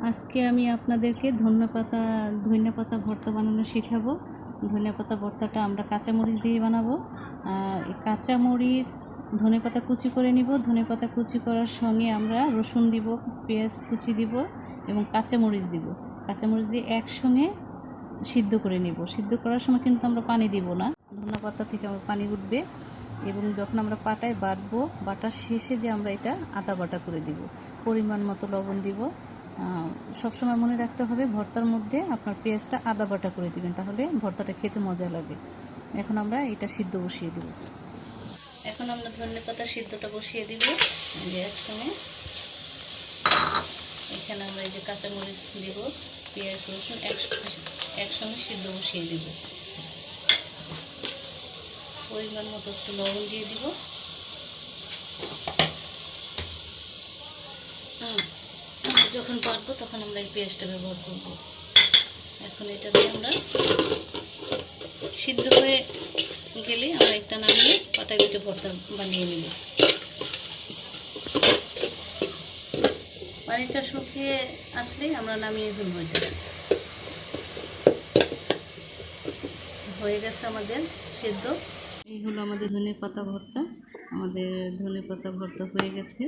আজকে আমি আপনাদেরকে ধনেপাতা ভর্তা বানানো শেখাবো। ধনেপাতা ভর্তাটা আমরা কাঁচামরিচ দিয়ে বানাবো। এই কাঁচামরিচ ধনেপাতা কুচি করে নিব। ধনেপাতা কুচি করার সঙ্গে আমরা রসুন দিব, পেঁয়াজ কুচি দিব এবং কাঁচামরিচ দিব। কাঁচামরিচ দিয়ে একসঙ্গে সিদ্ধ করে নিব। সিদ্ধ করার সময় কিন্তু আমরা পানি দিব না, ধনেপাতা থেকে আমার পানি উঠবে। এবং যখন আমরা পাটায় বাটবো, বাটার শেষে যে আমরা এটা আদা বাটা করে দিব, পরিমাণ মতো লবণ দিব। সবসময় মনে রাখতে হবে ভর্তার মধ্যে আপনার পেঁয়াজটা আদা বাটা করে দিবেন, তাহলে ভর্তাটা খেতে মজা লাগে। এখন আমরা এটা সিদ্ধ বসিয়ে দিব। এখন আমরা ধনেপাতা সিদ্ধটা বসিয়ে দিব যে একসঙ্গে। এখানে আমরা এই যে কাঁচামরিচ দিব, পেঁয়াজ রসুন একসঙ্গে সিদ্ধ বসিয়ে দিব। পরিমাণ মতো একটু লবণ দিয়ে দিব। যখন পাকবো তখন আমরা এই পেঁয়াজটা ব্যবহার করব। এখন এটা দিয়ে আমরা সিদ্ধ হয়ে গেলে আমরা একটা নামিয়ে পাটায় বেটে ভর্তা বানিয়ে নেব। পানিটা শুকিয়ে আসলেই আমরা নামিয়ে ফেলবো। এটা হয়ে গেছে আমাদের সিদ্ধ। এই হলো আমাদের ধনেপাতা ভর্তা। আমাদের ধনেপাতা ভর্তা হয়ে গেছে।